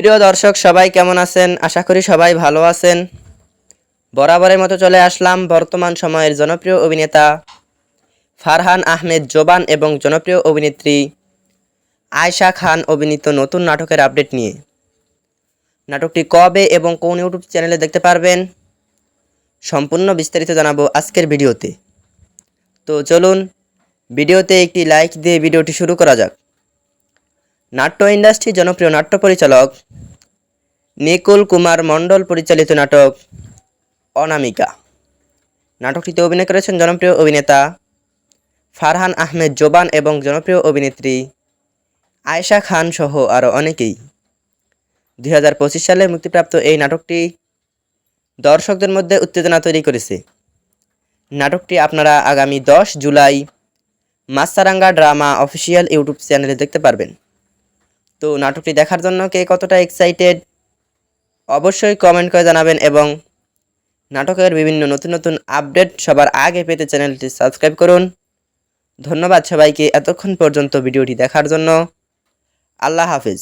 প্রিয় দর্শক সবাই কেমন আছেন? আশা করি সবাই ভালো আছেন। বরাবরের মতো চলে আসলাম বর্তমান সময়ের জনপ্রিয় অভিনেতা ফারহান আহমেদ জোবান এবং জনপ্রিয় অভিনেত্রী আয়েশা খান অভিনীত নতুন নাটকের আপডেট নিয়ে। নাটকটি কবে এবং কোন ইউটিউব চ্যানেলে দেখতে পারবেন সম্পূর্ণ বিস্তারিত জানাবো আজকের ভিডিওতে। তো চলুন ভিডিওতে একটি লাইক দিয়ে ভিডিওটি শুরু করা যাক। নাট্য ইন্ডাস্ট্রির জনপ্রিয় নাট্য পরিচালক নিকুল কুমার মণ্ডল পরিচালিত নাটক অনামিকা। নাটকটিতে অভিনয় করেছেন জনপ্রিয় অভিনেতা ফারহান আহমেদ জোবান এবং জনপ্রিয় অভিনেত্রী আয়েশা খান সহ আরও অনেকেই। 2025 সালে মুক্তিপ্রাপ্ত এই নাটকটি দর্শকদের মধ্যে উত্তেজনা তৈরি করেছে। নাটকটি আপনারা আগামী 10 জুলাই মাছরাঙ্গা ড্রামা অফিসিয়াল ইউটিউব চ্যানেলে দেখতে পারবেন। তো নাটকটি দেখার জন্য কে কতটা এক্সাইটেড অবশ্যই কমেন্ট করে জানাবেন এবং নাটকের বিভিন্ন নতুন নতুন আপডেট সবার আগে পেতে চ্যানেলটি সাবস্ক্রাইব করুন। ধন্যবাদ সবাইকে এতক্ষণ পর্যন্ত ভিডিওটি দেখার জন্য। আল্লাহ হাফেজ।